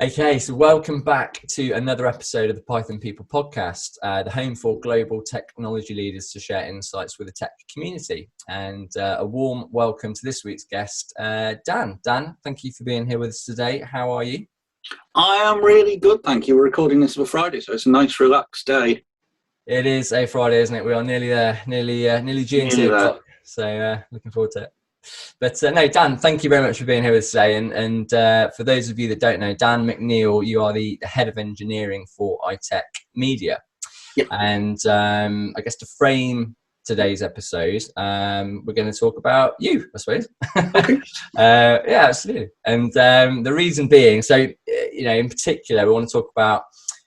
Okay, so welcome back to another episode of the Python People podcast, the home for global technology leaders to share insights with the tech community. And a warm welcome to this week's guest, Dan. Dan, thank you for being here with us today. How are you? I am really good, thank you. We're recording this on a Friday, so it's a nice, relaxed day. It is a Friday, isn't it? We are nearly there, nearly June 2 o'clock. So looking forward to it. But no, Dan, thank you very much for being here with us today. And for those of you that don't know, Dan McNeil, you are the head of engineering for iTech Media. Yep. And I guess to frame today's episode, we're going to talk about you, I suppose. Okay. Yeah, absolutely. And the reason being, so, in particular, we want to talk about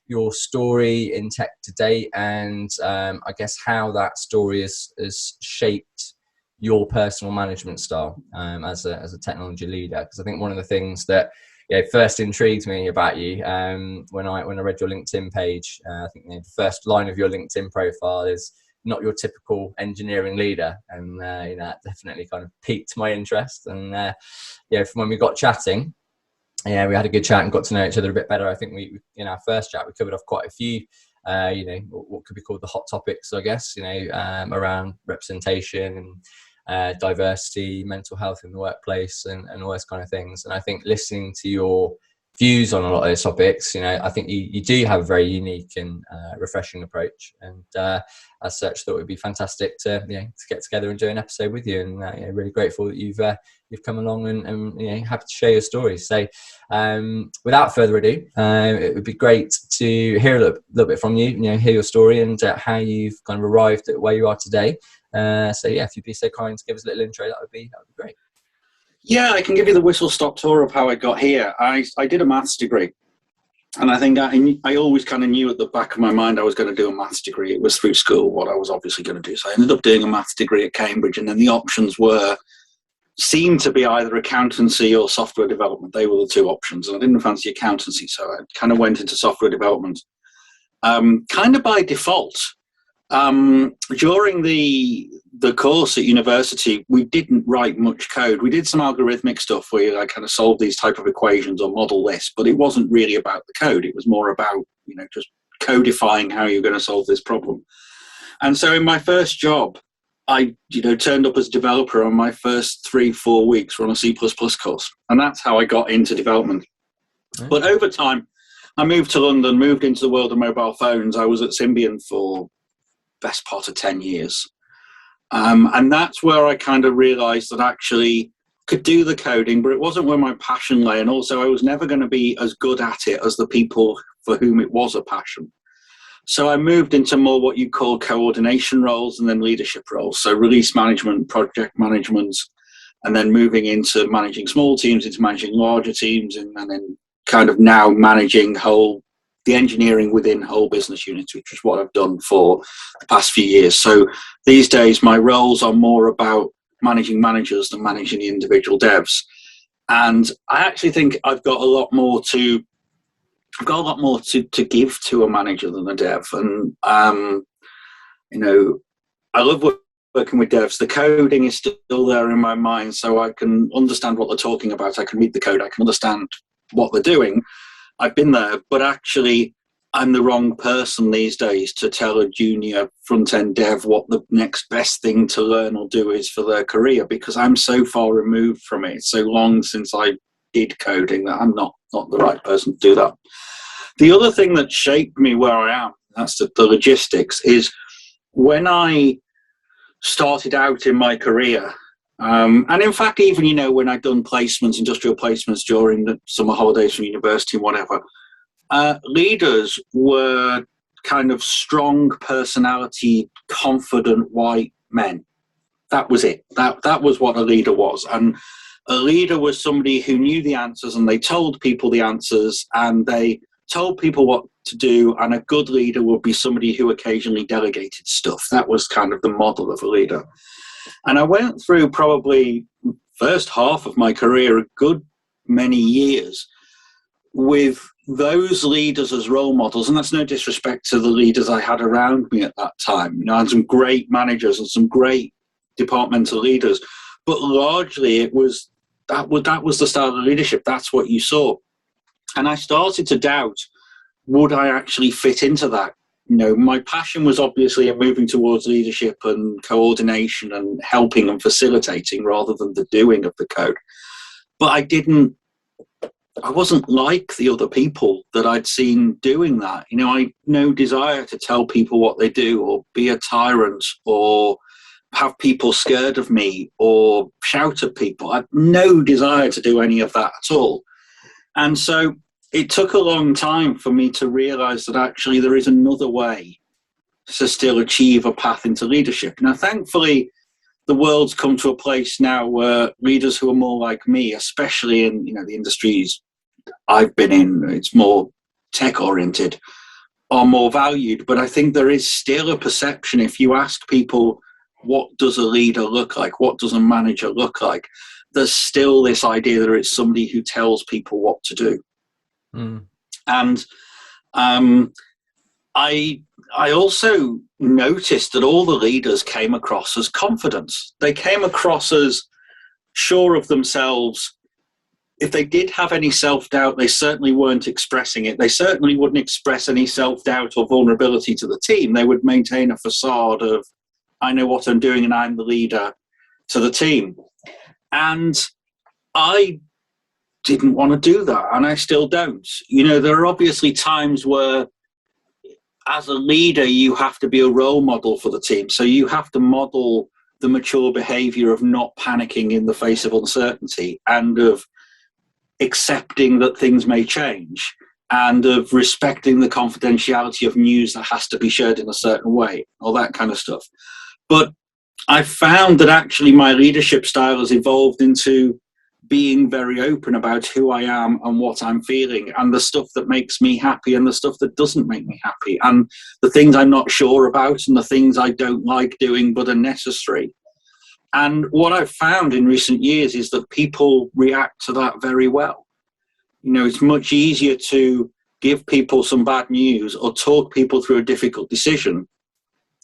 your story in tech today and I guess how that story has shaped your personal management style as a technology leader. Because I think one of the things that first intrigued me about you when I read your LinkedIn page, I think the first line of your LinkedIn profile is not your typical engineering leader, and that definitely kind of piqued my interest. And from when we got chatting, we had a good chat and got to know each other a bit better. I think we in our first chat we covered off quite a few what could be called the hot topics, I guess, around representation and diversity, mental health in the workplace, and all those kind of things. And I think listening to your views on a lot of those topics, I think you do have a very unique and refreshing approach. And as such, thought it would be fantastic to get together and do an episode with you. And really grateful that you've come along and happy to share your stories. So without further ado, it would be great to hear a little bit from you, hear your story and how you've kind of arrived at where you are today. If you'd be so kind to give us a little intro, that would be great. Yeah, I can give you the whistle-stop tour of how I got here. I did a maths degree, and I think I always kind of knew at the back of my mind I was going to do a maths degree. It was through school what I was obviously going to do. So I ended up doing a maths degree at Cambridge, and then the options seemed to be either accountancy or software development. They were the two options, and I didn't fancy accountancy, so I kind of went into software development, kind of by default. During the course at university, we didn't write much code. We did some algorithmic stuff where I kind of solved these type of equations or model this, but it wasn't really about the code. It was more about, just codifying how you're going to solve this problem. And so in my first job, I, turned up as a developer on my first 3-4 weeks were on a C++ course. And that's how I got into development. Okay. But over time, I moved to London, moved into the world of mobile phones. I was at Symbian for best part of 10 years. And that's where I kind of realized that actually could do the coding, but it wasn't where my passion lay. And also I was never going to be as good at it as the people for whom it was a passion. So I moved into more what you call coordination roles and then leadership roles. So release management, project management, and then moving into managing small teams, into managing larger teams, and then kind of now managing the engineering within whole business units, which is what I've done for the past few years. So these days, my roles are more about managing managers than managing the individual devs. And I actually think I've got a lot more to give to a manager than a dev. And, I love working with devs. The coding is still there in my mind, so I can understand what they're talking about. I can read the code. I can understand what they're doing. I've been there, but actually I'm the wrong person these days to tell a junior front-end dev what the next best thing to learn or do is for their career, because I'm so far removed from it. It's so long since I did coding that I'm not the right person to do that. The other thing that shaped me where I am, that's the logistics, is when I started out in my career, and in fact, even, when I'd done placements, industrial placements during the summer holidays from university and whatever, leaders were kind of strong personality, confident white men. That was it. That was what a leader was. And a leader was somebody who knew the answers, and they told people the answers, and they told people what to do. And a good leader would be somebody who occasionally delegated stuff. That was kind of the model of a leader. And I went through probably first half of my career, a good many years, with those leaders as role models. And that's no disrespect to the leaders I had around me at that time. I had some great managers and some great departmental leaders, but largely it was that was the style of leadership. That's what you saw. And I started to doubt, would I actually fit into that? You know, my passion was obviously in moving towards leadership and coordination and helping and facilitating rather than the doing of the code. But I wasn't like the other people that I'd seen doing that. You know, I had no desire to tell people what they do or be a tyrant or have people scared of me or shout at people. I had no desire to do any of that at all. And so it took a long time for me to realize that actually there is another way to still achieve a path into leadership. Now, thankfully, the world's come to a place now where leaders who are more like me, especially in, you know, the industries I've been in, it's more tech oriented, are more valued. But I think there is still a perception, if you ask people, what does a leader look like? What does a manager look like? There's still this idea that it's somebody who tells people what to do. And I also noticed that all the leaders came across as confident. They came across as sure of themselves. If they did have any self-doubt, they certainly weren't expressing it. They certainly wouldn't express any self-doubt or vulnerability to the team. They would maintain a facade of, I know what I'm doing and I'm the leader to the team. And I didn't want to do that, and I still don't. You know, there are obviously times where as a leader, you have to be a role model for the team. So you have to model the mature behavior of not panicking in the face of uncertainty and of accepting that things may change and of respecting the confidentiality of news that has to be shared in a certain way, all that kind of stuff. But I found that actually my leadership style has evolved into being very open about who I am and what I'm feeling and the stuff that makes me happy and the stuff that doesn't make me happy and the things I'm not sure about and the things I don't like doing but are necessary. And what I've found in recent years is that people react to that very well. You know, it's much easier to give people some bad news or talk people through a difficult decision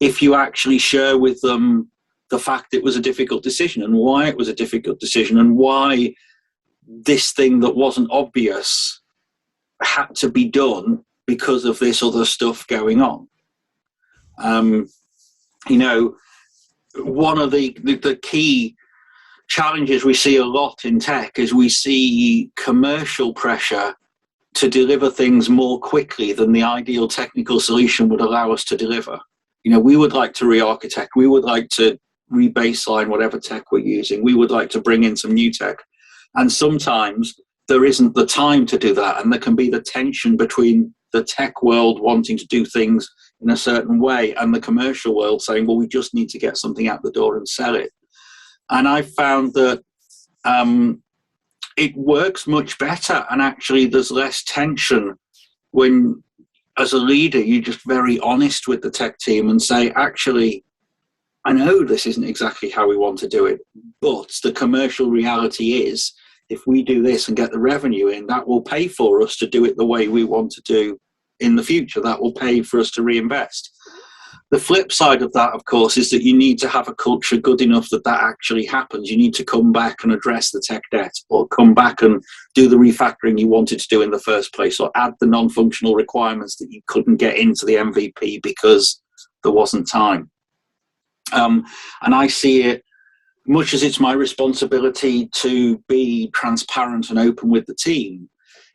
if you actually share with them the fact it was a difficult decision and why it was a difficult decision and why this thing that wasn't obvious had to be done because of this other stuff going on. You know, one of the key challenges we see a lot in tech is we see commercial pressure to deliver things more quickly than the ideal technical solution would allow us to deliver. You know, we would like to re-architect, we would like to re-baseline whatever tech we're using, we would like to bring in some new tech. And sometimes there isn't the time to do that, and there can be the tension between the tech world wanting to do things in a certain way and the commercial world saying, well, we just need to get something out the door and sell it. And I found that it works much better, and actually there's less tension when, as a leader, you're just very honest with the tech team and say, actually, I know this isn't exactly how we want to do it, but the commercial reality is if we do this and get the revenue in, that will pay for us to do it the way we want to do in the future. That will pay for us to reinvest. The flip side of that, of course, is that you need to have a culture good enough that that actually happens. You need to come back and address the tech debt, or come back and do the refactoring you wanted to do in the first place, or add the non-functional requirements that you couldn't get into the MVP because there wasn't time. And I see it, much as it's my responsibility to be transparent and open with the team,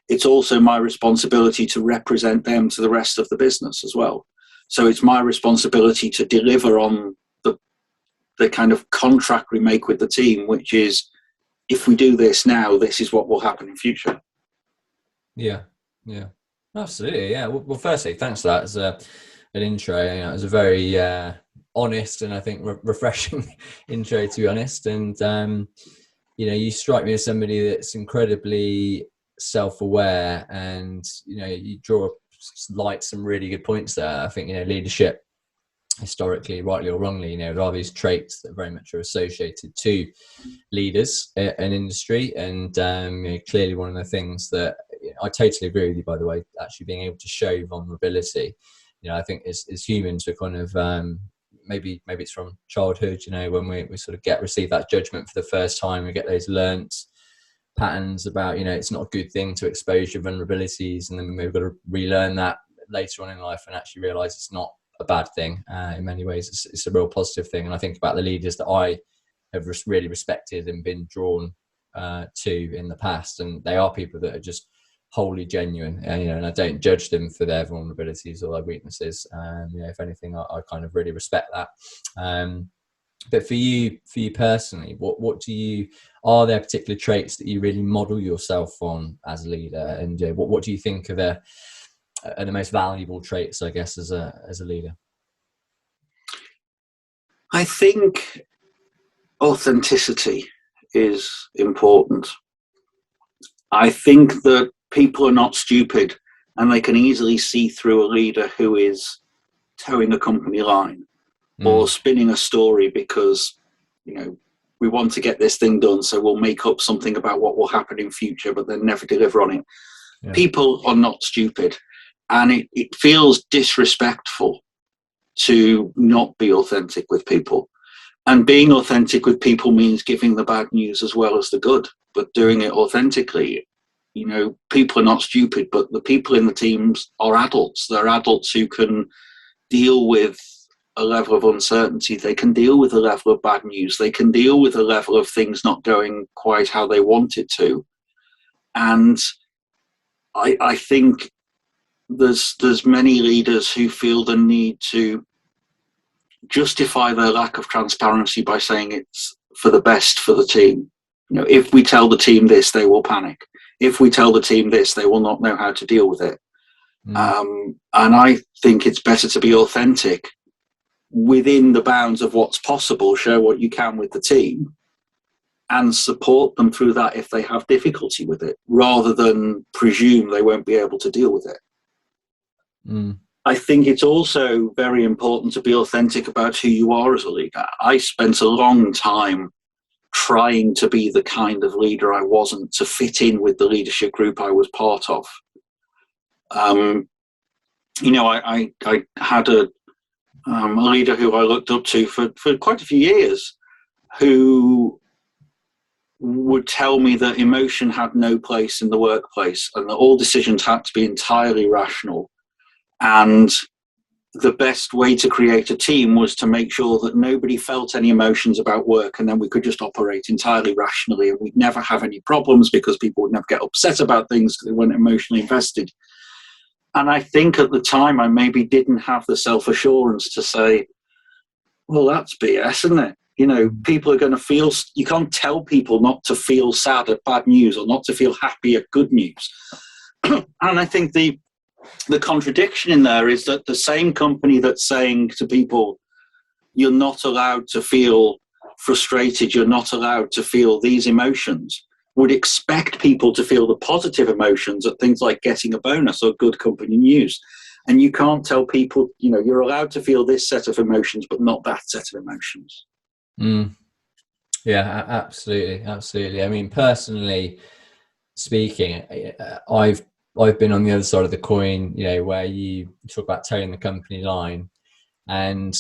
it's also my responsibility to represent them to the rest of the business as well. So it's my responsibility to deliver on the kind of contract we make with the team, which is, if we do this now, this is what will happen in future. Yeah, absolutely. Yeah. Well, firstly, thanks for that as an intro. You know, it was a very honest and I think refreshing intro, to be honest. And you know, you strike me as somebody that's incredibly self-aware, and you know, you draw some really good points there. I think, you know, leadership historically, rightly or wrongly, you know, there are these traits that very much are associated to leaders in industry, and you know, clearly one of the things that, you know, I totally agree with you, by the way, actually being able to show vulnerability, you know, I think as humans we're kind of maybe it's from childhood, you know, when we sort of receive that judgment for the first time, we get those learnt patterns about, it's not a good thing to expose your vulnerabilities, and then we've got to relearn that later on in life and actually realize it's not a bad thing. In many ways, it's a real positive thing. And I think about the leaders that I have really respected and been drawn to in the past, and they are people that are just wholly genuine, and I don't judge them for their vulnerabilities or their weaknesses. If anything, I kind of really respect that. But for you personally, are there particular traits that you really model yourself on as a leader, and what do you think are the most valuable traits, I guess, as a leader? I think authenticity is important. I think that people are not stupid, and they can easily see through a leader who is towing a company line or spinning a story because, we want to get this thing done, so we'll make up something about what will happen in future, but then never deliver on it. Yeah. People are not stupid, and it feels disrespectful to not be authentic with people. And being authentic with people means giving the bad news as well as the good, but doing it authentically. People are not stupid, but the people in the teams are adults. They're adults who can deal with a level of uncertainty. They can deal with a level of bad news. They can deal with a level of things not going quite how they want it to. And I think there's many leaders who feel the need to justify their lack of transparency by saying it's for the best for the team. If we tell the team this, they will panic. If we tell the team this, they will not know how to deal with it. And I think it's better to be authentic within the bounds of what's possible, share what you can with the team, and support them through that if they have difficulty with it, rather than presume they won't be able to deal with it. I think it's also very important to be authentic about who you are as a leader. I spent a long time trying to be the kind of leader I wasn't, to fit in with the leadership group I was part of. I had a leader who I looked up to for quite a few years, who would tell me that emotion had no place in the workplace and that all decisions had to be entirely rational. And the best way to create a team was to make sure that nobody felt any emotions about work, and then we could just operate entirely rationally, and we'd never have any problems because people would never get upset about things because they weren't emotionally invested. And I think at the time I maybe didn't have the self-assurance to say, well, that's BS, isn't it? People are going to feel, you can't tell people not to feel sad at bad news or not to feel happy at good news. And I think the contradiction in there is that the same company that's saying to people, you're not allowed to feel frustrated, you're not allowed to feel these emotions, would expect people to feel the positive emotions at things like getting a bonus or good company news. And you can't tell people, you're allowed to feel this set of emotions, but not that set of emotions. Yeah, absolutely. I mean, personally speaking, I've been on the other side of the coin, where you talk about towing the company line, and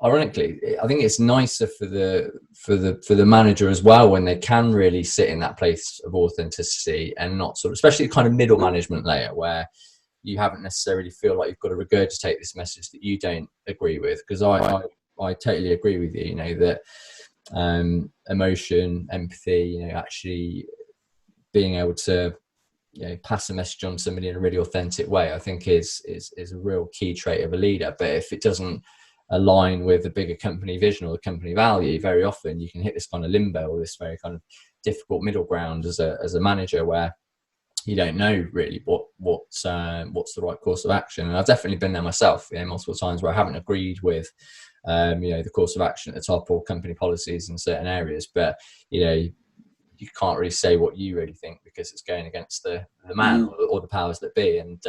ironically, I think it's nicer for the manager as well when they can really sit in that place of authenticity and not especially the kind of middle management layer where you haven't necessarily feel like you've got to regurgitate this message that you don't agree with. Because I totally agree with you, that emotion, empathy, actually being able to pass a message on to somebody in a really authentic way, I think is a real key trait of a leader. But if it doesn't align with the bigger company vision or the company value, very often you can hit this kind of limbo or this very kind of difficult middle ground as a manager, where you don't know really what's the right course of action. And I've definitely been there myself, multiple times where I haven't agreed with the course of action at the top or company policies in certain areas, but you can't really say what you really think because it's going against the man or the powers that be. And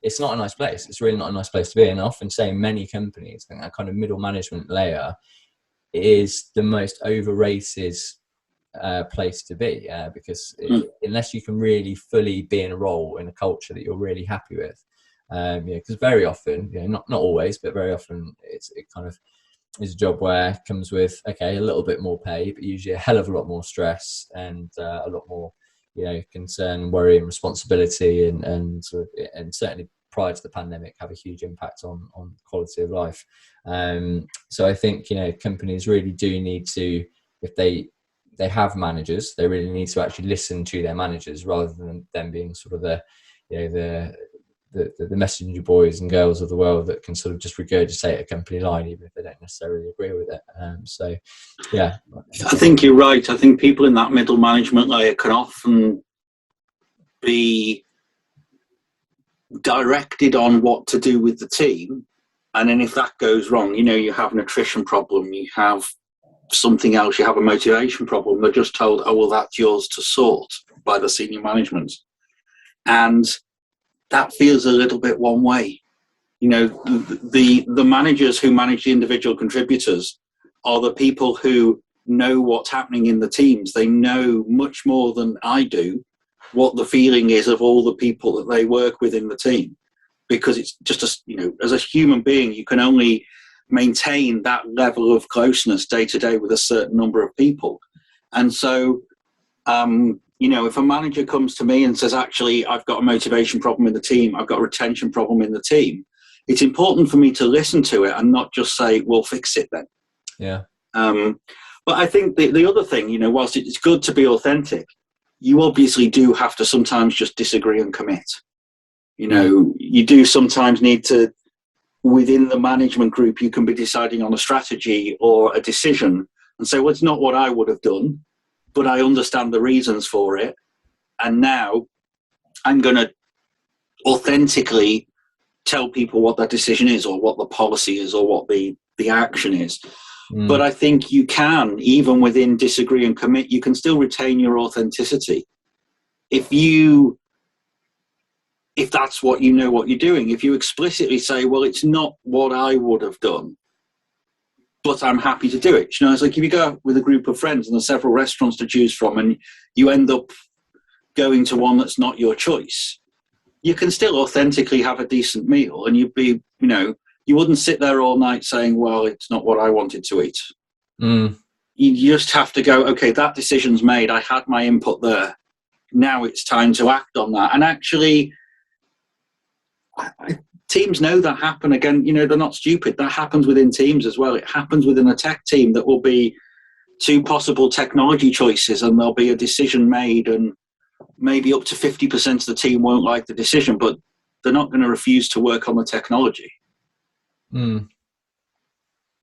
it's not a nice place. It's really not a nice place to be. And I often say in many companies, I think that kind of middle management layer is the most overrated place to be, because unless you can really fully be in a role in a culture that you're really happy with, because very often, not always, but very often it kind of is a job where it comes with a little bit more pay, but usually a hell of a lot more stress and a lot more concern, worry, and responsibility, and certainly prior to the pandemic, have a huge impact on quality of life. So I think companies really do need to, if they have managers, they really need to actually listen to their managers rather than them being sort of the messenger boys and girls of the world that can sort of just regurgitate a company line even if they don't necessarily agree with it. So yeah, I think you're right. I think people in that middle management layer can often be directed on what to do with the team, and then if that goes wrong, you have an attrition problem, you have something else, you have a motivation problem, they're just told, oh well, that's yours to sort by the senior management. And that feels a little bit one way. The managers who manage the individual contributors are the people who know what's happening in the teams. They know much more than I do what the feeling is of all the people that they work with in the team, because it's just as a human being, you can only maintain that level of closeness day to day with a certain number of people. And so if a manager comes to me and says, actually, I've got a motivation problem in the team, I've got a retention problem in the team, it's important for me to listen to it and not just say, well, fix it then. Yeah. But I think the other thing, whilst it's good to be authentic, you obviously do have to sometimes just disagree and commit. You do sometimes need to, within the management group, you can be deciding on a strategy or a decision and say, well, it's not what I would have done, but I understand the reasons for it. And now I'm going to authentically tell people what that decision is, or what the policy is, or what the action is. But I think you can, even within disagree and commit, you can still retain your authenticity. If that's what what you're doing, if you explicitly say, well, it's not what I would have done, but I'm happy to do it. It's like if you go out with a group of friends and there's several restaurants to choose from and you end up going to one that's not your choice, you can still authentically have a decent meal, and you'd be, you wouldn't sit there all night saying, well, it's not what I wanted to eat. You just have to go, okay, that decision's made. I had my input there. Now it's time to act on that. And actually, teams know that happen. Again, they're not stupid. That happens within teams as well. It happens within a tech team. That will be two possible technology choices, and there'll be a decision made, and maybe up to 50% of the team won't like the decision, but they're not going to refuse to work on the technology.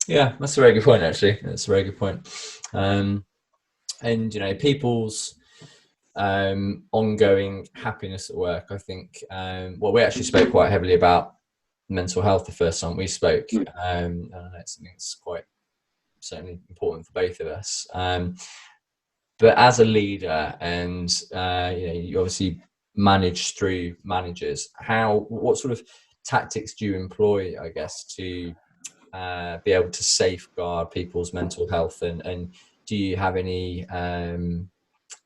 Yeah, that's a very good point, actually. That's a very good point. And people's ongoing happiness at work, I think, we actually spoke quite heavily about mental health the first time we spoke. And it's something that's quite certainly important for both of us. But as a leader, and you obviously manage through managers, what sort of tactics do you employ, I guess, to be able to safeguard people's mental health, and do you have any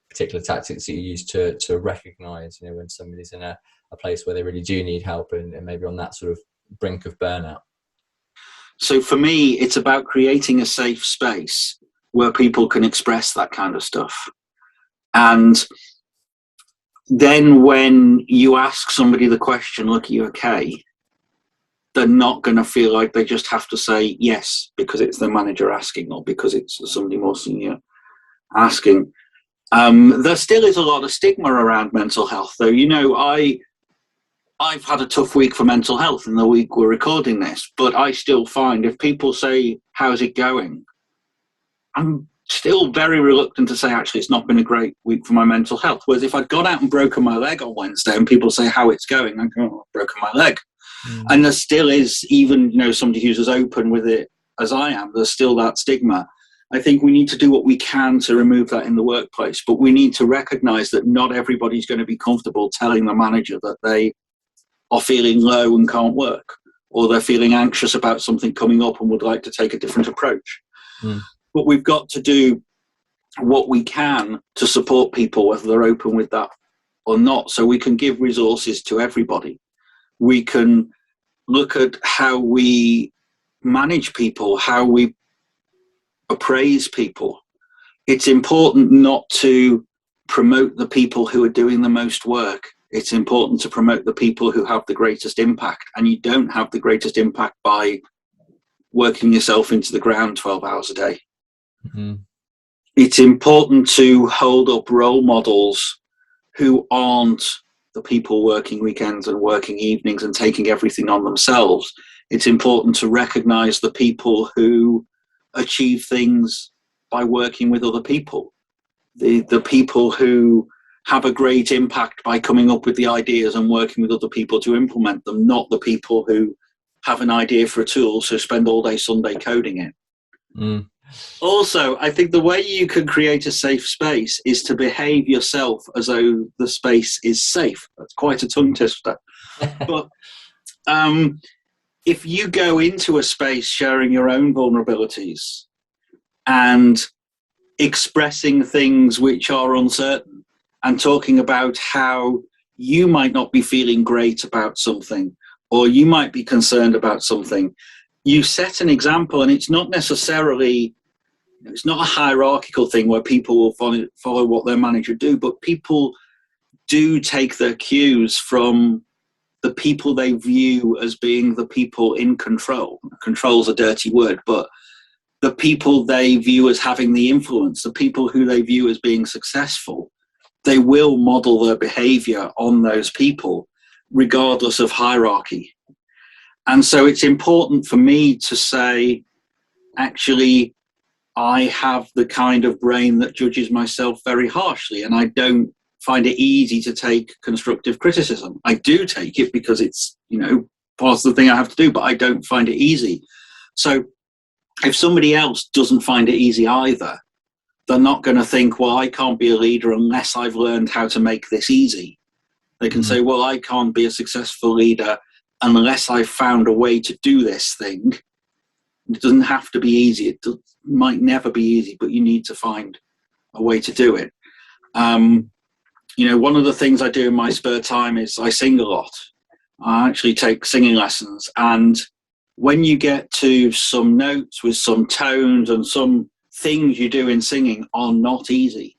particular tactics that you use to recognize when somebody's in a place where they really do need help, and maybe on that sort of brink of burnout? So for me, it's about creating a safe space where people can express that kind of stuff. And then when you ask somebody the question, look, are you okay? They're not going to feel like they just have to say yes because it's the manager asking, or because it's somebody more senior asking. There still is a lot of stigma around mental health, though. I've had a tough week for mental health in the week we're recording this, but I still find if people say, how's it going? I'm still very reluctant to say, actually, it's not been a great week for my mental health. Whereas if I'd gone out and broken my leg on Wednesday and people say how it's going, I go, oh, I've broken my leg. And there still is, even, somebody who's as open with it as I am, there's still that stigma. I think we need to do what we can to remove that in the workplace, but we need to recognize that not everybody's going to be comfortable telling the manager that they are feeling low and can't work, or they're feeling anxious about something coming up and would like to take a different approach. But we've got to do what we can to support people, whether they're open with that or not, so we can give resources to everybody. We can look at how we manage people, how we appraise people. It's important not to promote the people who are doing the most work. It's important to promote the people who have the greatest impact, and you don't have the greatest impact by working yourself into the ground 12 hours a day. Mm-hmm. It's important to hold up role models who aren't the people working weekends and working evenings and taking everything on themselves. It's important to recognize the people who achieve things by working with other people, the people who have a great impact by coming up with the ideas and working with other people to implement them, not the people who have an idea for a tool, so spend all day Sunday coding it. Mm. Also, I think the way you can create a safe space is to behave yourself as though the space is safe. That's quite a tongue twister. But if you go into a space sharing your own vulnerabilities and expressing things which are uncertain and talking about how you might not be feeling great about something, or you might be concerned about something, you set an example. And it's not necessarily, it's not a hierarchical thing where people will follow what their manager do, but people do take their cues from the people they view as being the people in control. Control's a dirty word, but the people they view as having the influence, the people who they view as being successful, they will model their behavior on those people, regardless of hierarchy. And so it's important for me to say, actually, I have the kind of brain that judges myself very harshly, and I don't find it easy to take constructive criticism. I do take it because it's, part of the thing I have to do, but I don't find it easy. So if somebody else doesn't find it easy either, they're not going to think, well, I can't be a leader unless I've learned how to make this easy. They can say, well, I can't be a successful leader unless I've found a way to do this thing. It doesn't have to be easy. It might never be easy, but you need to find a way to do it. One of the things I do in my spare time is I sing a lot. I actually take singing lessons. And when you get to some notes with some tones and some things you do in singing are not easy.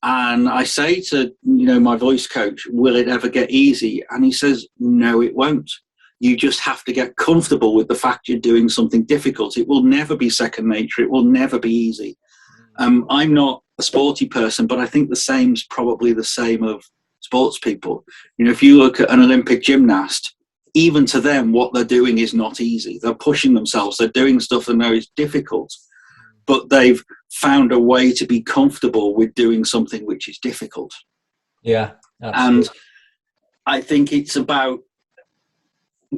And I say to, my voice coach, will it ever get easy? And he says, no, it won't. You just have to get comfortable with the fact you're doing something difficult. It will never be second nature. It will never be easy. I'm not a sporty person, but I think the same's probably the same of sports people. If you look at an Olympic gymnast, even to them, what they're doing is not easy. They're pushing themselves. They're doing stuff they know is difficult, but they've found a way to be comfortable with doing something which is difficult. Yeah, absolutely. And I think it's about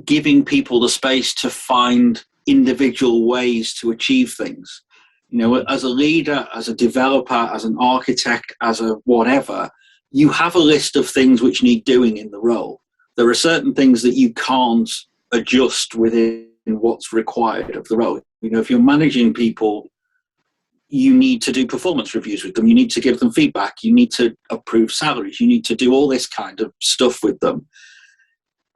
giving people the space to find individual ways to achieve things. As a leader, as a developer, as an architect, as a whatever, you have a list of things which need doing in the role. There are certain things that you can't adjust within what's required of the role. If you're managing people, you need to do performance reviews with them. You need to give them feedback. You need to approve salaries. You need to do all this kind of stuff with them.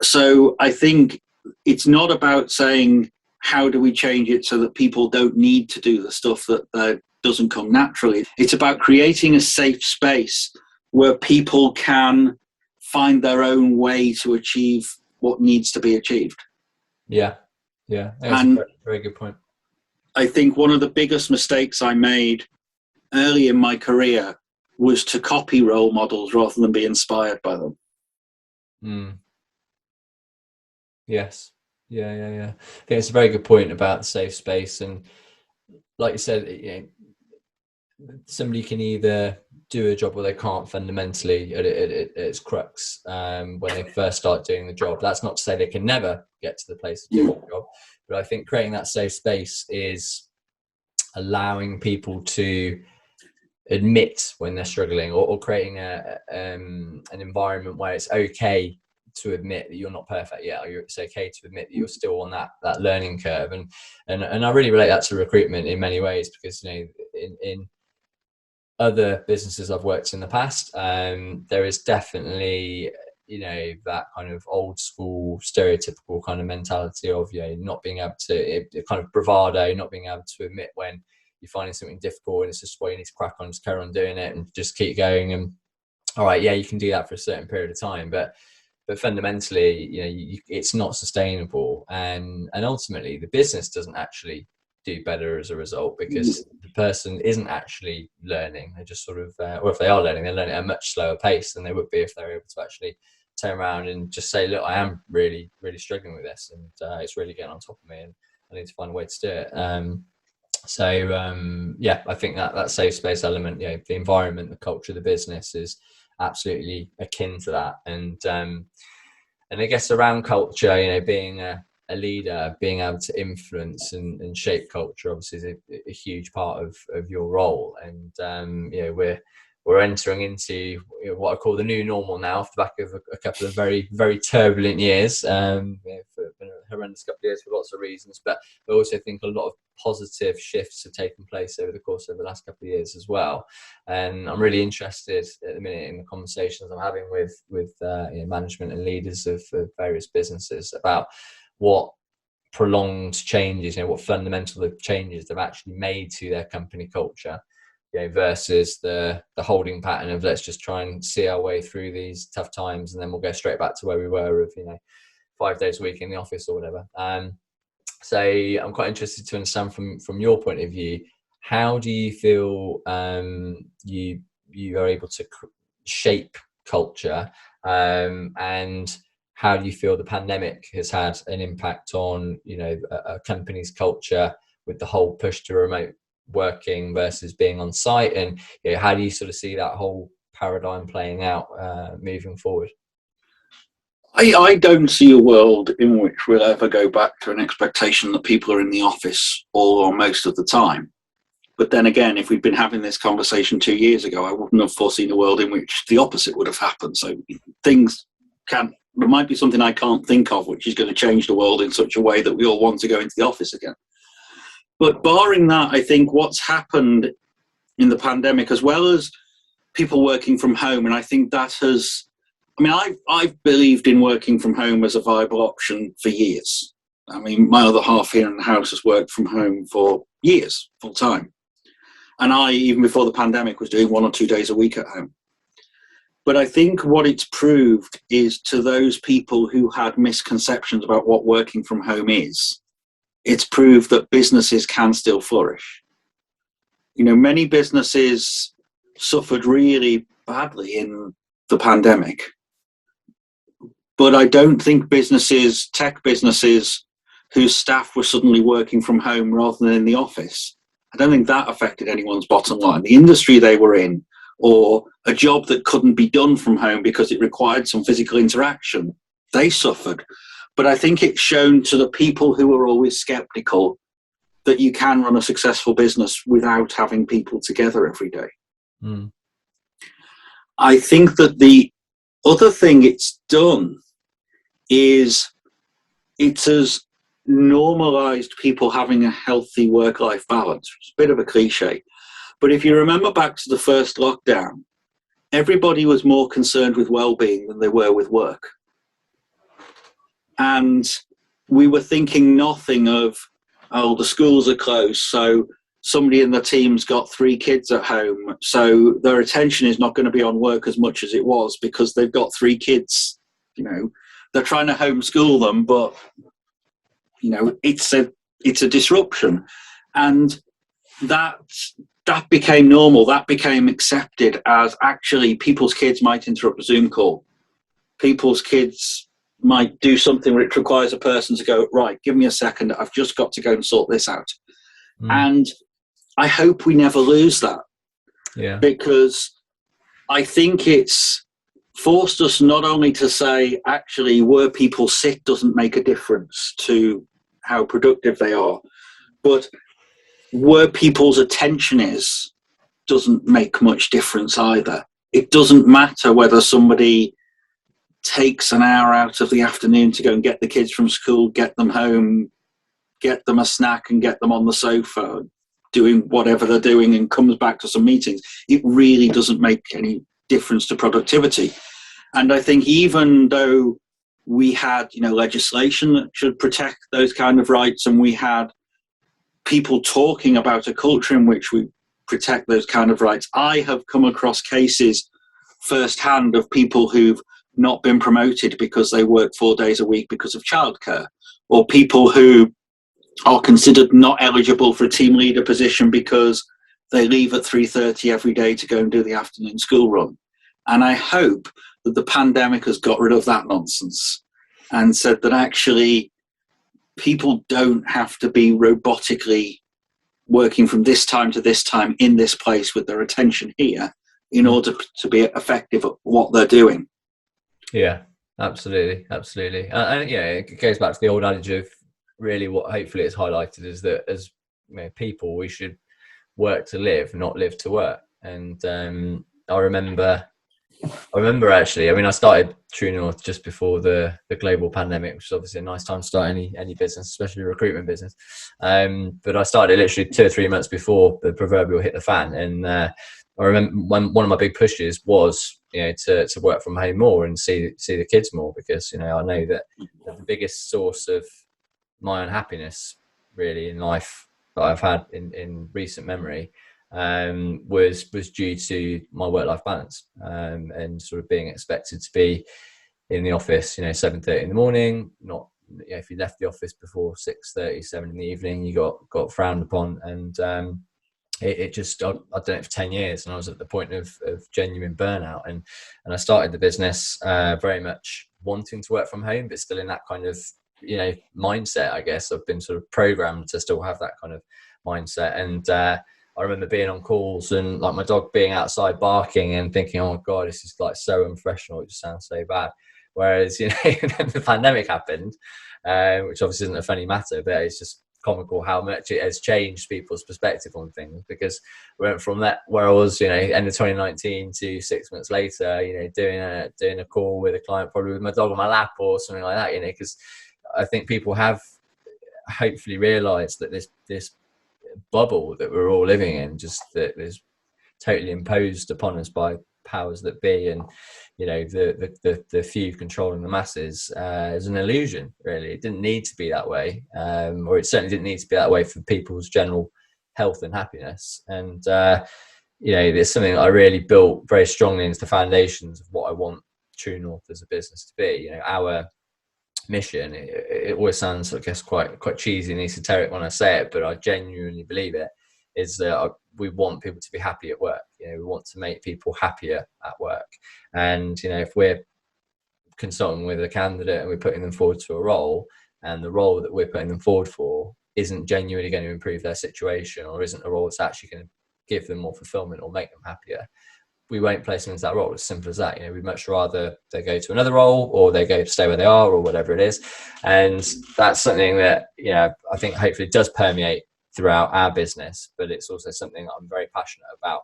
So I think it's not about saying, how do we change it so that people don't need to do the stuff that doesn't come naturally? It's about creating a safe space where people can find their own way to achieve what needs to be achieved. Yeah. That's a very good point. I think one of the biggest mistakes I made early in my career was to copy role models rather than be inspired by them. Yes. Yeah. I think it's a very good point about the safe space. And like you said, somebody can either do a job or they can't fundamentally at its crux when they first start doing the job. That's not to say they can never get to the place of doing the job, but I think creating that safe space is allowing people to admit when they're struggling, or creating an environment where it's okay to admit that you're not perfect yet, or it's okay to admit that you're still on that learning curve. And I really relate that to recruitment in many ways, because in other businesses I've worked in the past, there is definitely that kind of old school stereotypical kind of mentality of not being able to, kind of bravado, not being able to admit when you're finding something difficult and it's just why you need to crack on, just carry on doing it and just keep going. And all right, yeah, you can do that for a certain period of time, but fundamentally, it's not sustainable, and ultimately the business doesn't actually do better as a result, because the person isn't actually learning. They just sort of, or if they are learning, they learn at a much slower pace than they would be if they were able to actually turn around and just say, look, I am really, really struggling with this, and it's really getting on top of me, and I need to find a way to do it. Yeah, I think that safe space element, the environment, the culture of the business is absolutely akin to that. And I guess around culture, being a leader, being able to influence and shape culture obviously is a huge part of your role. And we're entering into what I call the new normal now, off the back of a couple of very, very turbulent years. It's been a horrendous couple of years for lots of reasons, but I also think a lot of positive shifts have taken place over the course of the last couple of years as well. And I'm really interested at the minute in the conversations I'm having with management and leaders of various businesses about what prolonged changes, what fundamental changes they've actually made to their company culture, versus the holding pattern of let's just try and see our way through these tough times and then we'll go straight back to where we were of 5 days a week in the office or whatever. So I'm quite interested to understand from your point of view, how do you feel you are able to shape culture, and how do you feel the pandemic has had an impact on a company's culture with the whole push to remote working versus being on site, and how do you sort of see that whole paradigm playing out moving forward? I don't see a world in which we'll ever go back to an expectation that people are in the office all or most of the time. But then again, if we'd been having this conversation 2 years ago, I wouldn't have foreseen a world in which the opposite would have happened. So there might be something I can't think of which is going to change the world in such a way that we all want to go into the office again. But barring that, I think what's happened in the pandemic, as well as people working from home, and I think that has, I've believed in working from home as a viable option for years. My other half here in the house has worked from home for years, full time. And I, even before the pandemic, was doing 1 or 2 days a week at home. But I think what it's proved is, to those people who had misconceptions about what working from home is, it's proved that businesses can still flourish. Many businesses suffered really badly in the pandemic. But I don't think tech businesses whose staff were suddenly working from home rather than in the office, I don't think that affected anyone's bottom line. The industry they were in, or a job that couldn't be done from home because it required some physical interaction, they suffered. But I think it's shown to the people who are always skeptical that you can run a successful business without having people together every day. Mm. I think that the other thing it's done is it has normalized people having a healthy work-life balance. It's a bit of a cliche. But if you remember back to the first lockdown, everybody was more concerned with well-being than they were with work. And we were thinking nothing of, the schools are closed, so somebody in the team's got 3 kids at home, so their attention is not going to be on work as much as it was because they've got 3 kids. They're trying to homeschool them, but it's a disruption. And that became normal. That became accepted as, actually, people's kids might interrupt a Zoom call. People's kids might do something where it requires a person to go, right, give me a second, I've just got to go and sort this out. And I hope we never lose that. Yeah. Because I think it's forced us not only to say, actually, were people sick doesn't make a difference to how productive they are, but where people's attention is doesn't make much difference either. It doesn't matter whether somebody takes an hour out of the afternoon to go and get the kids from school, get them home, get them a snack and get them on the sofa doing whatever they're doing and comes back to some meetings. It really doesn't make any difference to productivity. And I think even though we had, legislation that should protect those kind of rights, and we had people talking about a culture in which we protect those kind of rights. I have come across cases firsthand of people who've not been promoted because they work 4 days a week because of childcare, or people who are considered not eligible for a team leader position because they leave at 3:30 every day to go and do the afternoon school run. And I hope that the pandemic has got rid of that nonsense and said that actually people don't have to be robotically working from this time to this time in this place with their attention here in order to be effective at what they're doing. Yeah, absolutely. And yeah, it goes back to the old adage of really what hopefully it's highlighted is that as people, we should work to live, not live to work. And I remember actually, I started True North just before the global pandemic, which is obviously a nice time to start any business, especially a recruitment business. But I started literally 2 or 3 months before the proverbial hit the fan. And I remember one of my big pushes was, to work from home more and see the kids more, because, I know that the biggest source of my unhappiness really in life that I've had in recent memory was due to my work-life balance, and sort of being expected to be in the office, 7:30 in the morning. Not, if you left the office before 6:30, 7 in the evening, you got frowned upon. And it just, I'd done it for 10 years, and I was at the point of genuine burnout. And I started the business very much wanting to work from home, but still in that kind of mindset. I guess I've been sort of programmed to still have that kind of mindset. And I remember being on calls and like my dog being outside barking and thinking, oh my God, this is like so unprofessional. It just sounds so bad. Whereas, then the pandemic happened, which obviously isn't a funny matter, but it's just comical how much it has changed people's perspective on things, because we went from that where I was, end of 2019 to 6 months later, doing a call with a client, probably with my dog on my lap or something like that, because I think people have hopefully realised that this bubble that we're all living in, just that is totally imposed upon us by powers that be, and the few controlling the masses, is an illusion. Really, it didn't need to be that way, or it certainly didn't need to be that way for people's general health and happiness. And there's something that I really built very strongly into the foundations of what I want True North as a business to be. Our mission, it always sounds, I guess, quite cheesy and esoteric when I say it, but I genuinely believe it, is that we want people to be happy at work. We want to make people happier at work. And if we're consulting with a candidate and we're putting them forward to a role, and the role that we're putting them forward for isn't genuinely going to improve their situation, or isn't a role that's actually going to give them more fulfillment or make them happier, we won't place them into that role. As simple as that. We'd much rather they go to another role, or they go to stay where they are, or whatever it is. And that's something that, I think hopefully does permeate throughout our business, but it's also something that I'm very passionate about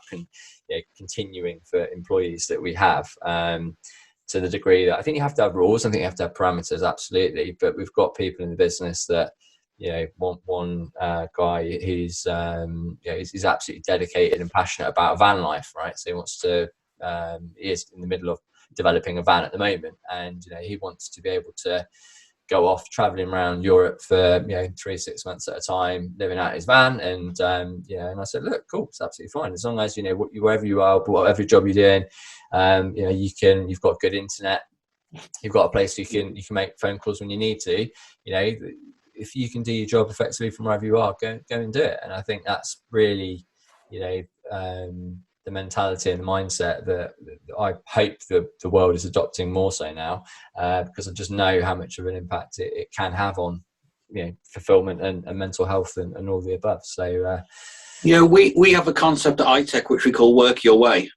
continuing for employees that we have, to the degree that I think you have to have rules. I think you have to have parameters, absolutely. But we've got people in the business that, one guy who's he's absolutely dedicated and passionate about van life, right? So he wants to, he is in the middle of developing a van at the moment, and he wants to be able to go off traveling around Europe for 3-6 months at a time, living out his van. And and I said, look, cool, it's absolutely fine, as long as wherever you are, whatever job you're doing, you've got good internet, you've got a place you can make phone calls when you need to. If you can do your job effectively from wherever you are, go and do it. And I think that's really the mentality and the mindset that I hope the world is adopting more so now, because I just know how much of an impact it can have on fulfillment and mental health and all the above. So we have a concept at iTech which we call work your way,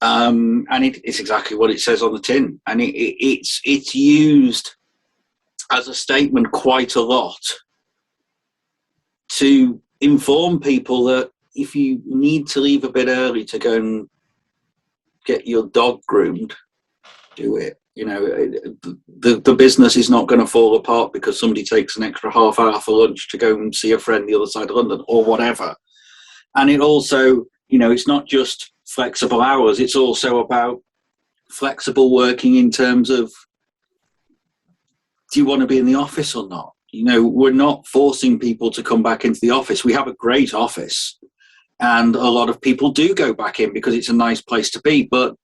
and it's exactly what it says on the tin, and it's used as a statement quite a lot to inform people that if you need to leave a bit early to go and get your dog groomed, do it. The business is not going to fall apart because somebody takes an extra half hour for lunch to go and see a friend the other side of London or whatever. And it also, it's not just flexible hours, it's also about flexible working in terms of, do you want to be in the office or not? we're not forcing people to come back into the office. We have a great office, and a lot of people do go back in because it's a nice place to be, but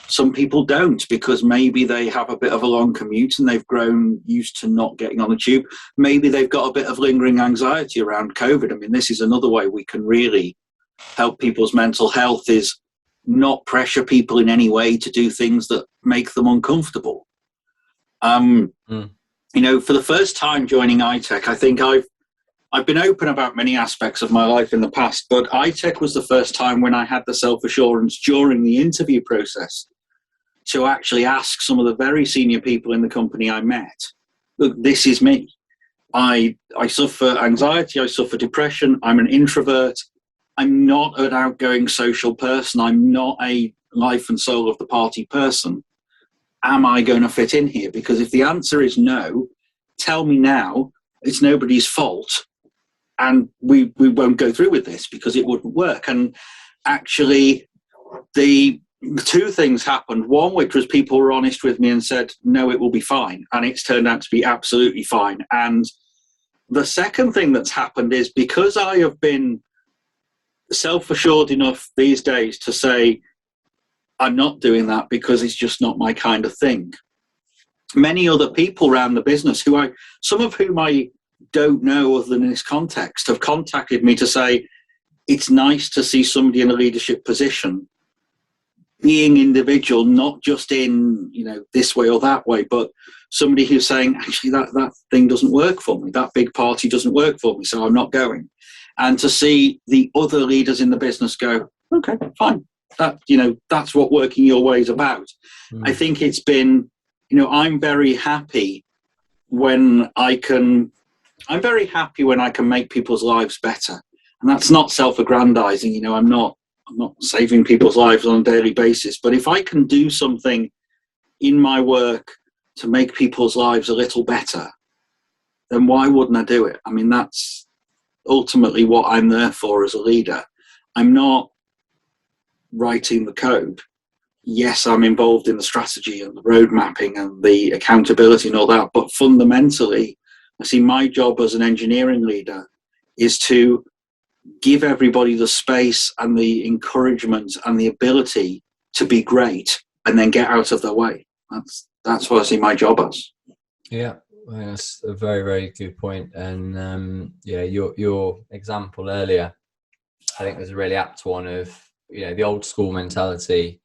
some people don't, because maybe they have a bit of a long commute and they've grown used to not getting on the tube. Maybe they've got a bit of lingering anxiety around COVID. I mean, this is another way we can really help people's mental health, is not pressure people in any way to do things that make them uncomfortable. For the first time joining iTech, I think I've been open about many aspects of my life in the past, but iTech was the first time when I had the self-assurance during the interview process to actually ask some of the very senior people in the company I met, look, this is me. I suffer anxiety, I suffer depression, I'm an introvert, I'm not an outgoing social person, I'm not a life and soul of the party person. Am I going to fit in here? Because if the answer is no, tell me now, it's nobody's fault. And we won't go through with this because it wouldn't work. And actually, the two things happened. One, which was people were honest with me and said, no, it will be fine. And it's turned out to be absolutely fine. And the second thing that's happened is, because I have been self-assured enough these days to say, I'm not doing that because it's just not my kind of thing. Many other people around the business, some of whom I don't know other than in this context, have contacted me to say, it's nice to see somebody in a leadership position being individual, not just in this way or that way, but somebody who's saying, actually, that thing doesn't work for me, that big party doesn't work for me, so I'm not going. And to see the other leaders in the business go, okay, fine, that's what working your way is about. I think it's been, I'm very happy when I can make people's lives better. And that's not self-aggrandizing. I'm not saving people's lives on a daily basis. But if I can do something in my work to make people's lives a little better, then why wouldn't I do it? I mean, that's ultimately what I'm there for as a leader. I'm not writing the code. Yes, I'm involved in the strategy and the road mapping and the accountability and all that. But fundamentally, I see my job as an engineering leader is to give everybody the space and the encouragement and the ability to be great, and then get out of their way. That's what I see my job as. Yeah, that's a very, very good point. And your example earlier, I think was a really apt one of the old school mentality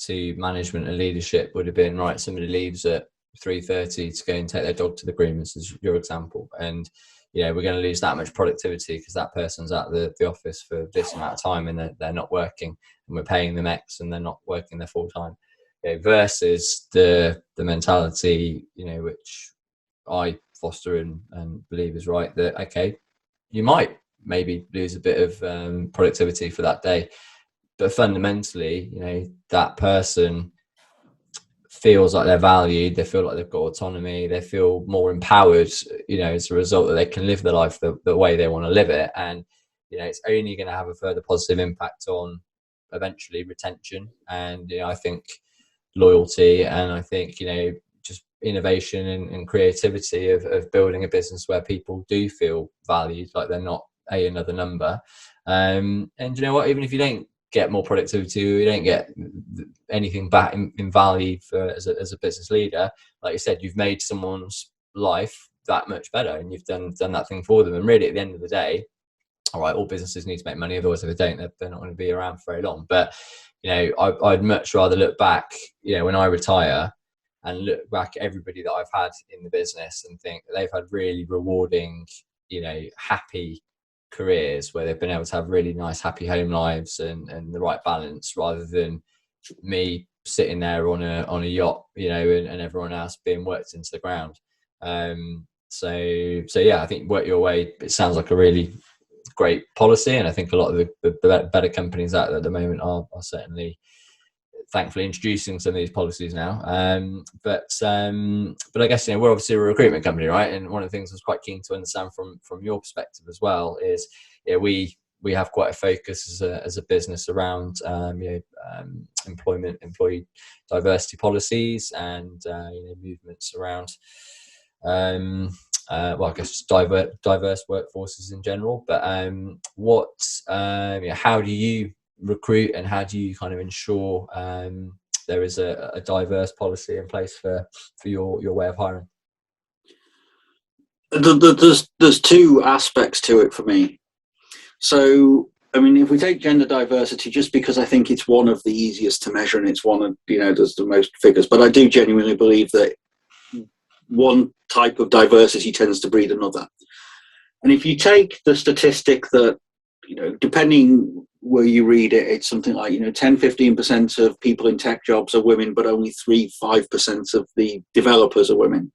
to management and leadership would have been, right, somebody leaves at 3:30 to go and take their dog to the groomers, as your example, and we're going to lose that much productivity because that person's at the office for this amount of time and they're not working, and we're paying them X and they're not working their full time. Versus the mentality which I foster and believe is right, that okay, you might maybe lose a bit of productivity for that day, but fundamentally that person feels like they're valued, they feel like they've got autonomy, they feel more empowered, as a result, that they can live their life the way they want to live it. And it's only going to have a further positive impact on eventually retention, and I think loyalty, and I think just innovation and creativity of building a business where people do feel valued, like they're not another number. And you know what, even if you don't get more productivity, you don't get anything back in value as a business leader, like you said, you've made someone's life that much better, and you've done that thing for them. And really, at the end of the day, all right, all businesses need to make money, otherwise if they don't, they're not going to be around for very long. But I'd much rather look back when I retire and look back at everybody that I've had in the business and think they've had really rewarding happy careers where they've been able to have really nice happy home lives and the right balance, rather than me sitting there on a yacht and everyone else being worked into the ground. So yeah, I think work your way, it sounds like a really great policy, and I think a lot of the better companies out there at the moment are certainly thankfully introducing some of these policies now. But I guess we're obviously a recruitment company, right? And one of the things I was quite keen to understand from your perspective as well is we have quite a focus as a business around employee diversity policies and movements around well, I guess just diverse workforces in general. But how do you recruit, and how do you kind of ensure there is a diverse policy in place for your way of hiring? There's two aspects to it for me. So, I mean, if we take gender diversity, just because I think it's one of the easiest to measure and it's one of, there's the most figures, but I do genuinely believe that one type of diversity tends to breed another. And if you take the statistic that, depending where you read it, it's something like, 10-15% of people in tech jobs are women, but only 3-5% of the developers are women.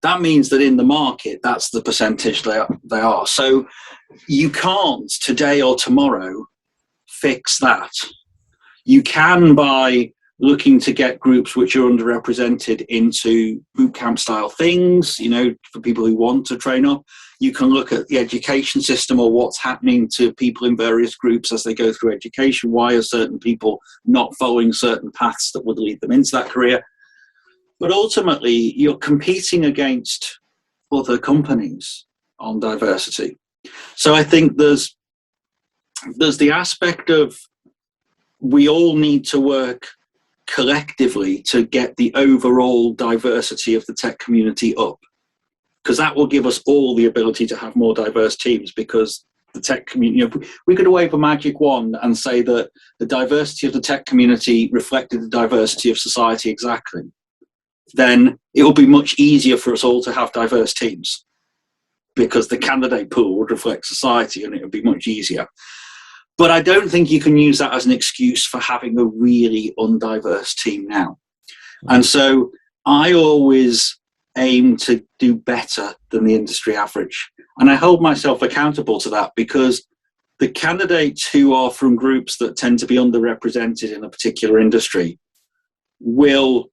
That means that in the market, that's the percentage they are. So you can't today or tomorrow fix that. You can by looking to get groups which are underrepresented into bootcamp style things, for people who want to train up. You can look at the education system or what's happening to people in various groups as they go through education. Why are certain people not following certain paths that would lead them into that career? But ultimately, you're competing against other companies on diversity. So I think there's the aspect of we all need to work collectively to get the overall diversity of the tech community up, because that will give us all the ability to have more diverse teams. Because the tech community, if we could wave a magic wand and say that the diversity of the tech community reflected the diversity of society exactly, then it will be much easier for us all to have diverse teams, because the candidate pool would reflect society and it would be much easier. But I don't think you can use that as an excuse for having a really undiverse team now. And so I always aim to do better than the industry average. And I hold myself accountable to that, because the candidates who are from groups that tend to be underrepresented in a particular industry will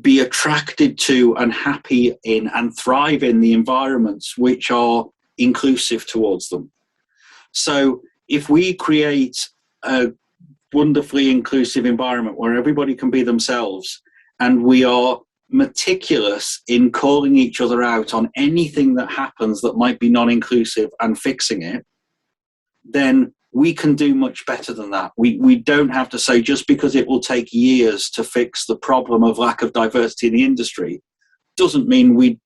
be attracted to and happy in and thrive in the environments which are inclusive towards them. So if we create a wonderfully inclusive environment where everybody can be themselves, and we are meticulous in calling each other out on anything that happens that might be non-inclusive and fixing it, then we can do much better than that. We don't have to say, just because it will take years to fix the problem of lack of diversity in the industry, doesn't mean we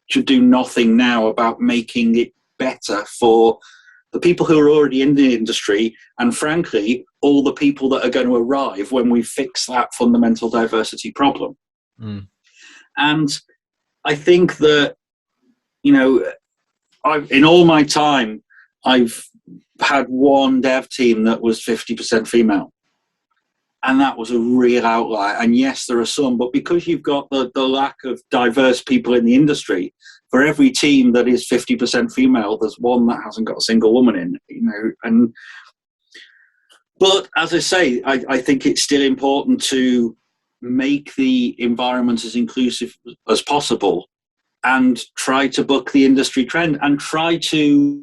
should do nothing now about making it better for the people who are already in the industry, and frankly, all the people that are going to arrive when we fix that fundamental diversity problem. And I think that, in all my time, I've had one dev team that was 50% female, and that was a real outlier. And yes, there are some, but because you've got the lack of diverse people in the industry, for every team that is 50% female, there's one that hasn't got a single woman in. But as I say, I think it's still important to make the environment as inclusive as possible, and try to buck the industry trend, and try to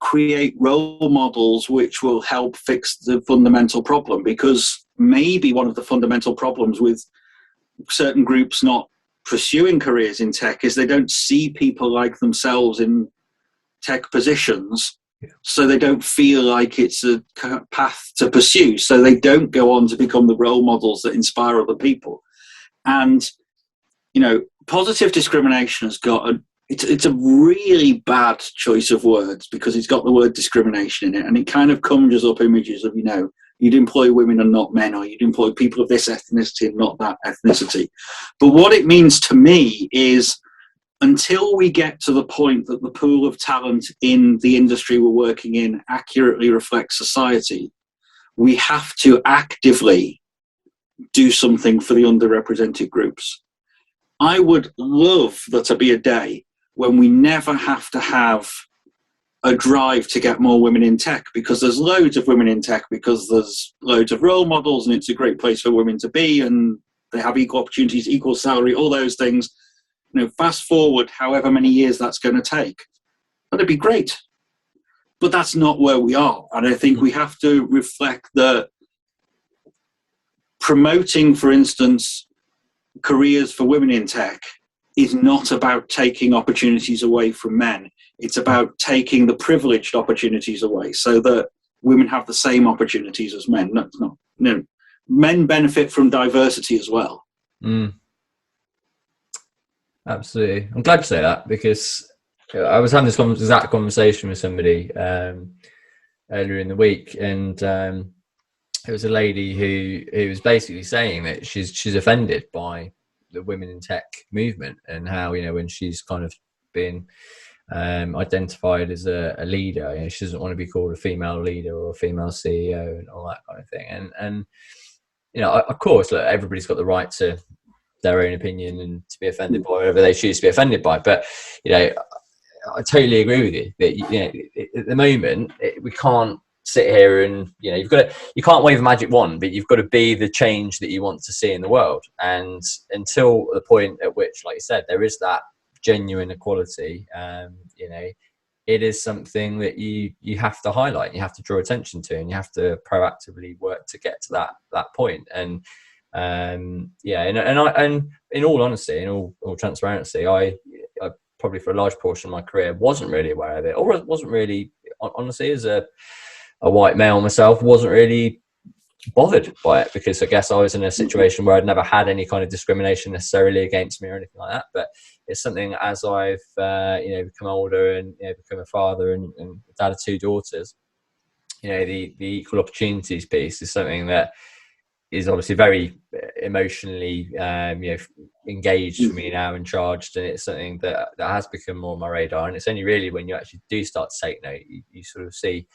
create role models which will help fix the fundamental problem. Because maybe one of the fundamental problems with certain groups not pursuing careers in tech is they don't see people like themselves in tech positions, so they don't feel like it's a path to pursue, so they don't go on to become the role models that inspire other people. And positive discrimination has got it's a really bad choice of words, because it's got the word discrimination in it, and it kind of conjures up images of, you'd employ women and not men, or you'd employ people of this ethnicity and not that ethnicity. But what it means to me is, until we get to the point that the pool of talent in the industry we're working in accurately reflects society, we have to actively do something for the underrepresented groups. I would love there to be a day when we never have to have a drive to get more women in tech, because there's loads of women in tech, because there's loads of role models, and it's a great place for women to be, and they have equal opportunities, equal salary, all those things. Fast forward however many years that's going to take, that'd be great. But that's not where we are. And I think we have to reflect that promoting, for instance, careers for women in tech is not about taking opportunities away from men. It's about taking the privileged opportunities away so that women have the same opportunities as men. No. Men benefit from diversity as well. Absolutely. I'm glad to say that, because I was having this exact conversation with somebody earlier in the week, and it was a lady who was basically saying that she's offended by the women in tech movement, and how, you know, when she's kind of been identified as a leader, you know, she doesn't want to be called a female leader or a female CEO and all that kind of thing. And you know, of course, look, everybody's got the right to their own opinion and to be offended by whatever they choose to be offended by. But, you know, I totally agree with you that, you know, at the moment we can't sit here and, you know, you can't wave a magic wand, but you've got to be the change that you want to see in the world. And until the point at which, like you said, there is that genuine equality, you know, it is something that you have to highlight, you have to draw attention to, and you have to proactively work to get to that point. And yeah, and in all honesty, in all transparency, I probably for a large portion of my career wasn't really aware of it, or wasn't really, honestly, as a white male myself, wasn't really bothered by it, because I guess I was in a situation where I'd never had any kind of discrimination necessarily against me or anything like that. But it's something, as I've you know, become older and, you know, become a father and dad of 2 daughters, you know, the equal opportunities piece is something that is obviously very emotionally you know, engaged for me now and charged, and it's something that has become more on my radar. And it's only really when you actually do start to take note, you sort of see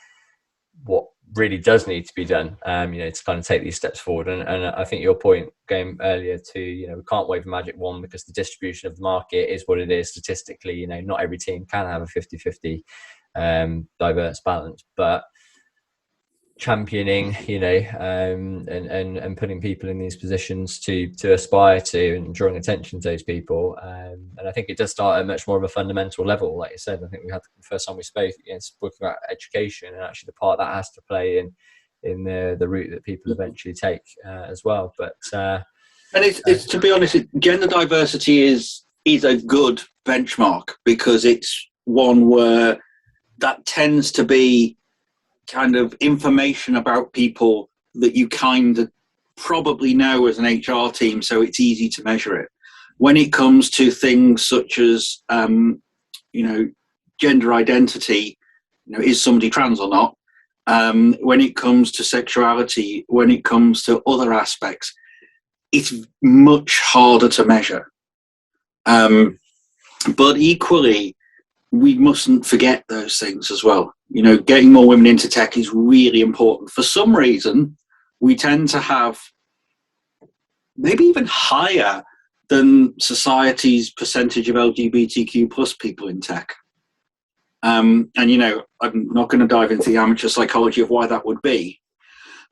what really does need to be done, you know, to kind of take these steps forward. And I think your point going earlier to, you know, we can't wave a magic wand because the distribution of the market is what it is statistically. You know, not every team can have a 50-50 diverse balance, but championing, you know, and putting people in these positions to aspire to, and drawing attention to those people, and I think it does start at much more of a fundamental level. Like you said, I think we had the first time we spoke, you know, spoke about education and actually the part that has to play in the route that people eventually take as well. But and it's to be honest, gender diversity is a good benchmark, because it's one where that tends to be kind of information about people that you kind of probably know as an HR team, so it's easy to measure it. When it comes to things such as you know, gender identity, you know, is somebody trans or not, when it comes to sexuality, when it comes to other aspects, it's much harder to measure. But equally, we mustn't forget those things as well. You know, getting more women into tech is really important. For some reason, we tend to have maybe even higher than society's percentage of LGBTQ plus people in tech. And, you know, I'm not going to dive into the amateur psychology of why that would be,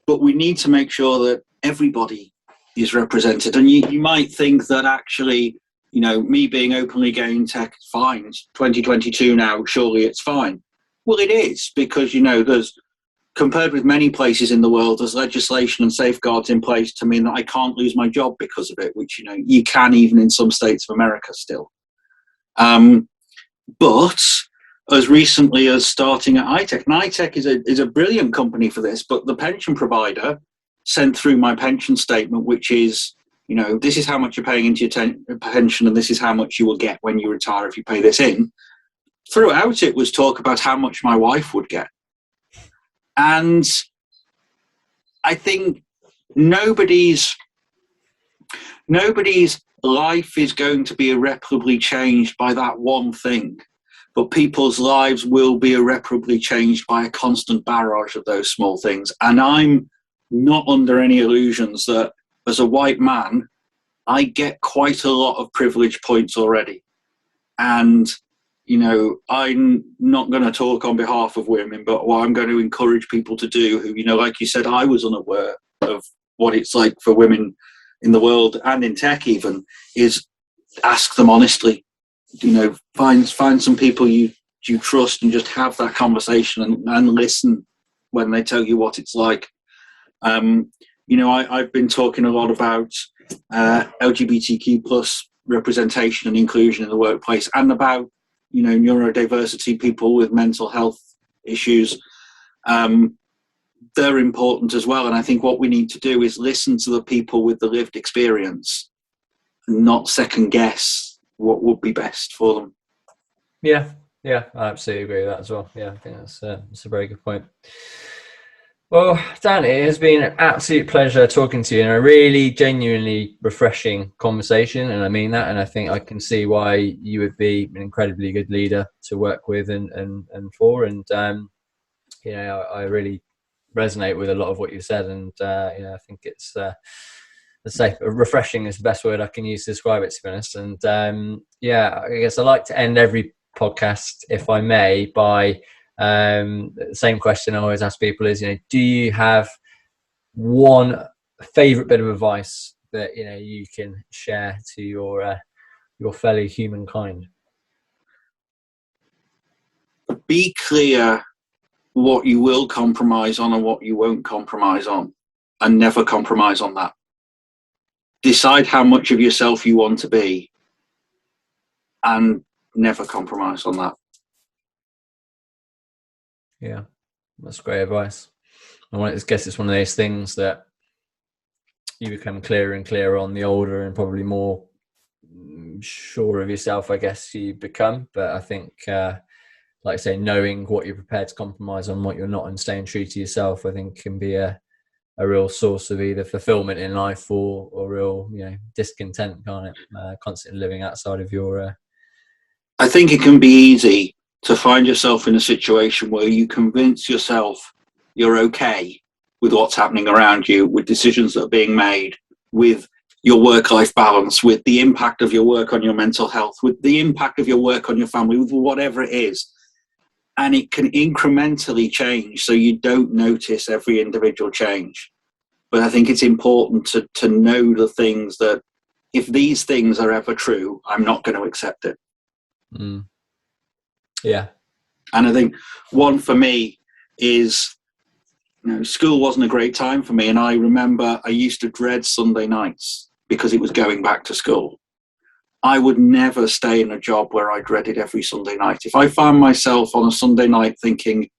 but we need to make sure that everybody is represented. And you might think that actually, you know, me being openly gay in tech is fine. It's 2022 now, surely it's fine. Well, it is, because, you know, there's, compared with many places in the world, there's legislation and safeguards in place to mean that I can't lose my job because of it, which, you know, you can even in some states of America still. But as recently as starting at iTech, and iTech is a brilliant company for this, but the pension provider sent through my pension statement, which is, you know, this is how much you're paying into your pension, and this is how much you will get when you retire if you pay this in. Throughout it was talk about how much my wife would get. And I think nobody's life is going to be irreparably changed by that one thing, but people's lives will be irreparably changed by a constant barrage of those small things. And I'm not under any illusions that as a white man, I get quite a lot of privilege points already. And, you know, I'm not going to talk on behalf of women, but what I'm going to encourage people to do who, you know, like you said, I was unaware of what it's like for women in the world and in tech even, is ask them honestly. You know, find some people you trust and just have that conversation and listen when they tell you what it's like. You know, I've been talking a lot about LGBTQ plus representation and inclusion in the workplace, and about, neurodiversity, people with mental health issues. They're important as well. And I think what we need to do is listen to the people with the lived experience and not second guess what would be best for them. Yeah, I absolutely agree with that as well. Yeah, I think that's a very good point. Well, Dan, it has been an absolute pleasure talking to you, and a really genuinely refreshing conversation, and I mean that, and I think I can see why you would be an incredibly good leader to work with and for, and I really resonate with a lot of what you said, and I think it's let's say refreshing is the best word I can use to describe it, to be honest. And I guess I like to end every podcast, if I may, by the same question I always ask people is, do you have one favorite bit of advice that you can share to your fellow humankind? Be clear what you will compromise on and what you won't compromise on, and never compromise on that. Decide how much of yourself you want to be, and never compromise on that. Yeah, that's great advice. I guess it's one of those things that you become clearer and clearer on the older and probably more sure of yourself, I guess, you become. But I think, like I say, knowing what you're prepared to compromise on, what you're not, and staying true to yourself, I think can be a real source of either fulfillment in life or real, discontent, can't it? Constantly living outside of your... I think it can be easy to find yourself in a situation where you convince yourself you're okay with what's happening around you, with decisions that are being made, with your work-life balance, with the impact of your work on your mental health, with the impact of your work on your family, with whatever it is. And it can incrementally change, so you don't notice every individual change. But I think it's important to know the things that, if these things are ever true, I'm not going to accept it. Mm. Yeah. And I think one for me is, school wasn't a great time for me. And I remember I used to dread Sunday nights because it was going back to school. I would never stay in a job where I dreaded every Sunday night. If I found myself on a Sunday night thinking,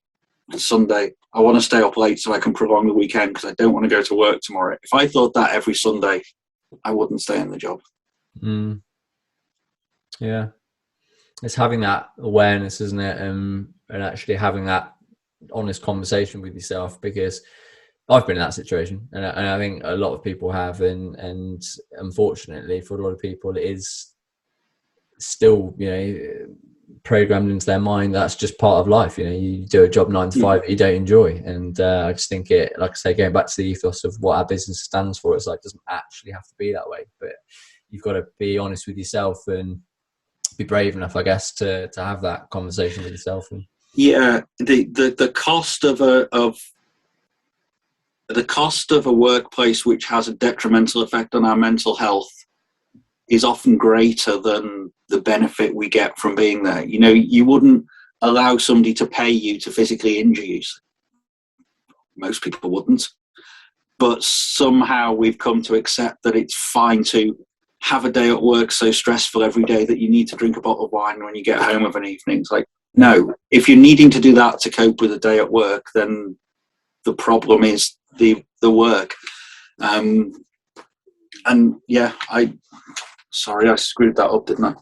Sunday, I want to stay up late so I can prolong the weekend because I don't want to go to work tomorrow. If I thought that every Sunday, I wouldn't stay in the job. Mm. Yeah. It's having that awareness, isn't it? And actually having that honest conversation with yourself, because I've been in that situation, and I think a lot of people have, and unfortunately for a lot of people it is still, programmed into their mind that's just part of life. You do a job 9 to 5 that you don't enjoy, and I just think it, like I say, going back to the ethos of what our business stands for, it's like, it doesn't actually have to be that way, but you've got to be honest with yourself and be brave enough, I guess, to have that conversation with yourself. And the cost of a workplace which has a detrimental effect on our mental health is often greater than the benefit we get from being there. You wouldn't allow somebody to pay you to physically injure you. Most people wouldn't. But somehow we've come to accept that it's fine to have a day at work so stressful every day that you need to drink a bottle of wine when you get home of an evening. It's like, no, if you're needing to do that to cope with a day at work, then the problem is the work. Sorry, I screwed that up, didn't I?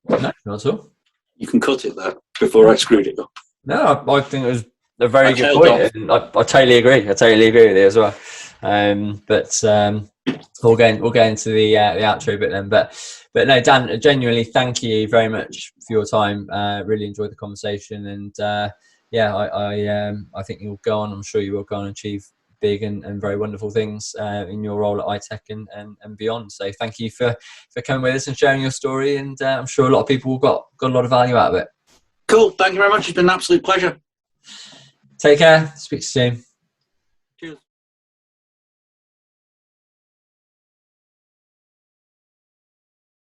No, not at all. You can cut it there before I screwed it up. No, I think it was a very good point. And I totally agree. I totally agree with you as well. We'll go into the outro bit then. But no, Dan, genuinely, thank you very much for your time. Really enjoyed the conversation, and I think you'll go on. I'm sure you will go on and achieve big and very wonderful things in your role at iTech and beyond. So thank you for coming with us and sharing your story, and I'm sure a lot of people got a lot of value out of it. Cool. Thank you very much. It's been an absolute pleasure. Take care. Speak to you soon.